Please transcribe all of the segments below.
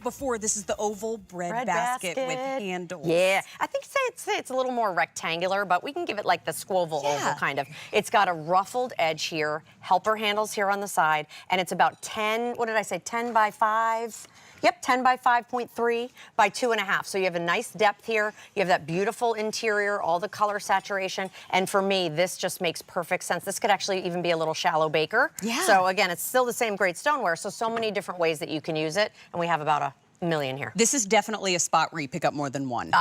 before, this is the oval bread basket with handles. Yeah, I think it's a little more rectangular, but we can give it like the squoval oval kind of. It's got a ruffled edge here, helper handles here on the side, and it's about 10, what did I say, 10 by 5? Yep, 10 by 5.3 by 2.5. So you have a nice depth here. You have that beautiful interior, all the color saturation. And for me, this just makes perfect sense. This could actually even be a little shallow baker. Yeah. So again, it's still the same great stoneware. So many different ways that you can use it. And we have about a million here. This is definitely a spot where you pick up more than one.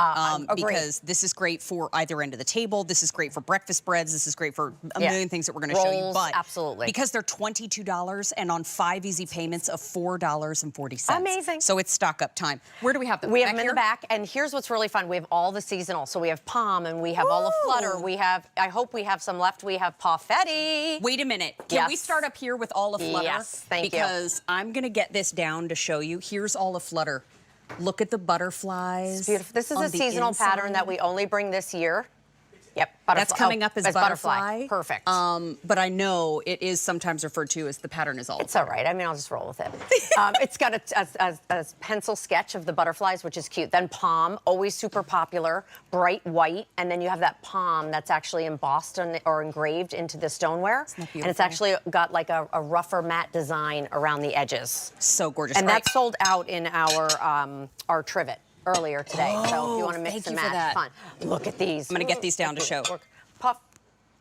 Because this is great for either end of the table. This is great for breakfast breads. This is great for a million things that we're going to show you. But absolutely. Because they're $22 and on 5 easy payments of $4.40. Amazing. So it's stock up time. Where do we have them? We have them in the back, and here's what's really fun. We have all the seasonal. So we have Palm, and we have all the Flutter. We have, I hope we have some left. We have Pawfetti. Wait a minute. Can we start up here with all of Flutter? Yes, thank you. Because I'm going to get this down to show you. Here's all of Flutter. Look at the butterflies. It's beautiful. This is a seasonal pattern that we only bring this year. Yep, butterfly. That's coming up as butterfly. Perfect. But I know it is sometimes referred to as the pattern is all. It's all right. I mean, I'll just roll with it. It's got a pencil sketch of the butterflies, which is cute. Then Palm, always super popular, bright white. And then you have that palm that's actually embossed or engraved into the stoneware. And it's actually got like a rougher matte design around the edges. So gorgeous. And that's sold out in our trivet earlier today. So if you want to mix and match, fun. Look at these. I'm going to get these down to show.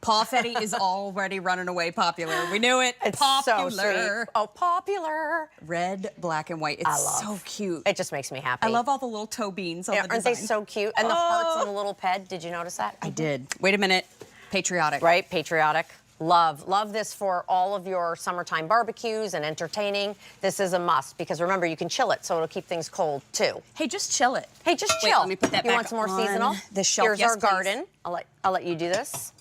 Pawfetti is already running away popular. We knew it. It's popular. So sweet. Oh, popular. Red, black, and white. It's so cute. It just makes me happy. I love all the little toe beans on the design. Aren't they so cute? And the hearts on the little ped. Did you notice that? I did. Wait a minute. Patriotic. Right? Patriotic. Love this for all of your summertime barbecues and entertaining. This is a must because remember, you can chill it, so it'll keep things cold too. Hey, just chill it. Hey, just chill. Wait, let me put that you back want some more on seasonal? The shelf. Here's our garden. I'll let you do this.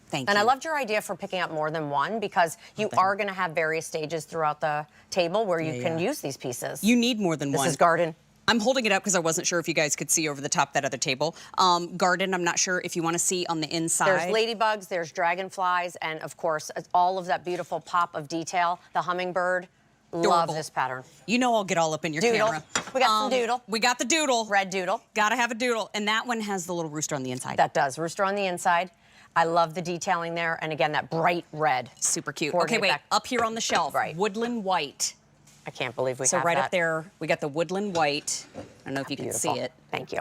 Thank you. And I loved your idea for picking up more than one because you are going to have various stages throughout the table where you can use these pieces. You need more than one. This is garden. I'm holding it up because I wasn't sure if you guys could see over the top that other table. Garden, I'm not sure if you want to see on the inside. There's ladybugs, there's dragonflies, and of course, all of that beautiful pop of detail. The hummingbird. Adorable. Love this pattern. You know I'll get all up in your doodle. camera. We got some doodle. We got the doodle. Red doodle. Gotta have a doodle. And that one has the little rooster on the inside. That does. Rooster on the inside. I love the detailing there. And again, that bright red. Super cute. Okay, wait. Up here on the shelf. Right. Woodland white. I can't believe we have that. So right that. up there, we got the woodland white. I don't know if you can see it. Thank you.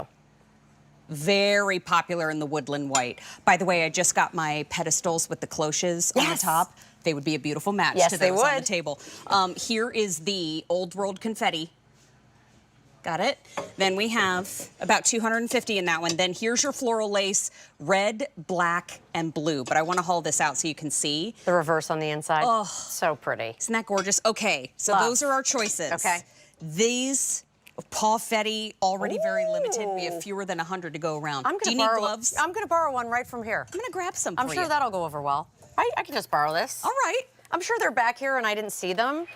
Very popular in the woodland white. By the way, I just got my pedestals with the cloches on the top. They would be a beautiful match to those on the table. Here is the old world confetti. Got it. Then we have about 250 in that one. Then here's your floral lace, red, black, and blue. But I want to haul this out so you can see. The reverse on the inside. Oh, so pretty. Isn't that gorgeous? Okay, so those are our choices. Okay. These Pawfetti, already very limited. We have fewer than 100 to go around. Do you need gloves? I'm going to borrow one right from here. I'm going to grab some I'm sure that'll go over well. I can just borrow this. All right. I'm sure they're back here and I didn't see them.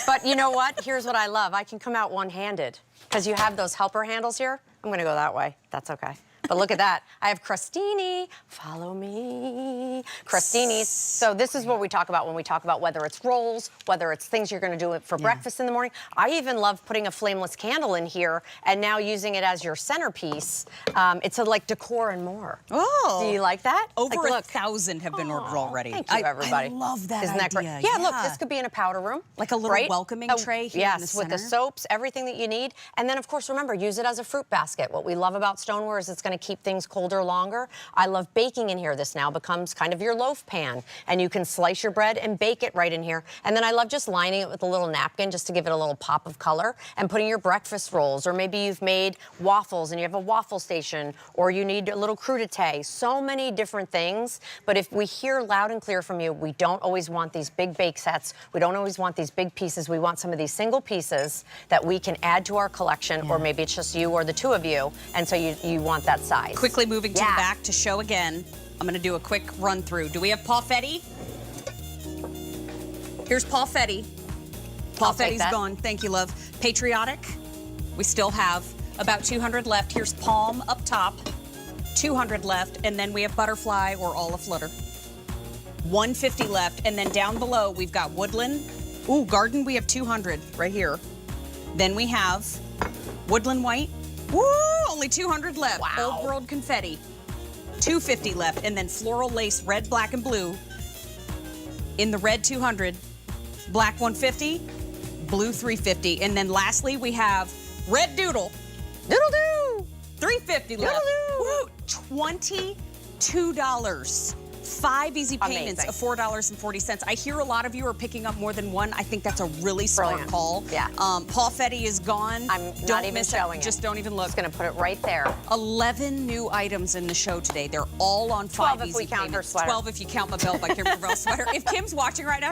But you know what? Here's what I love. I can come out one-handed because you have those helper handles here. I'm going to go that way. That's okay. But look at that. I have crostini. Follow me. Crostinis. So this is what we talk about when we talk about whether it's rolls, whether it's things you're going to do for breakfast in the morning. I even love putting a flameless candle in here and now using it as your centerpiece. It's like decor and more. Oh. Do you like that? Over 1,000 have been ordered already. Thank you, everybody. I love that Isn't that great? idea. Yeah, look, this could be in a powder room. Like a little welcoming tray here in the center. With the soaps, everything that you need. And then, of course, remember, use it as a fruit basket. What we love about stoneware is it's going to keep things colder longer. I love baking in here. This now becomes kind of your loaf pan. And you can slice your bread and bake it right in here. And then I love just lining it with a little napkin just to give it a little pop of color and putting your breakfast rolls. Or maybe you've made waffles and you have a waffle station, or you need a little crudité. So many different things. But if we hear loud and clear from you, we don't always want these big bake sets. We don't always want these big pieces. We want some of these single pieces that we can add to our collection, or maybe it's just you or the two of you. And so you want that size. Quickly moving to the back to show again. I'm going to do a quick run through. Do we have Pawfetti? Here's Pawfetti. Pawfetti's gone. Thank you, love. Patriotic. We still have about 200 left. Here's Palm up top. 200 left. And then we have Butterfly or All Aflutter. 150 left. And then down below, we've got Woodland. Ooh, Garden, we have 200 right here. Then we have Woodland White. Woo! Only 200 left. Wow. Old World Confetti. 250 left. And then Floral Lace Red, Black, and Blue. In the red 200, black 150, blue 350. And then lastly, we have Red Doodle. Doodle-doo! 350 left. Doodle-doo! Woo! $22. 5 easy payments Amazing. of $4.40. I hear a lot of you are picking up more than one. I think that's a really smart call. Yeah. Paul Fetty is gone. I'm don't not even miss showing it. it. Just don't even look. Just gonna put it right there. 11 new items in the show today. They're all on 5 12 if easy we count her payments. sweater. 12 if you count my Belle by Kim Gravel sweater. If Kim's watching right now,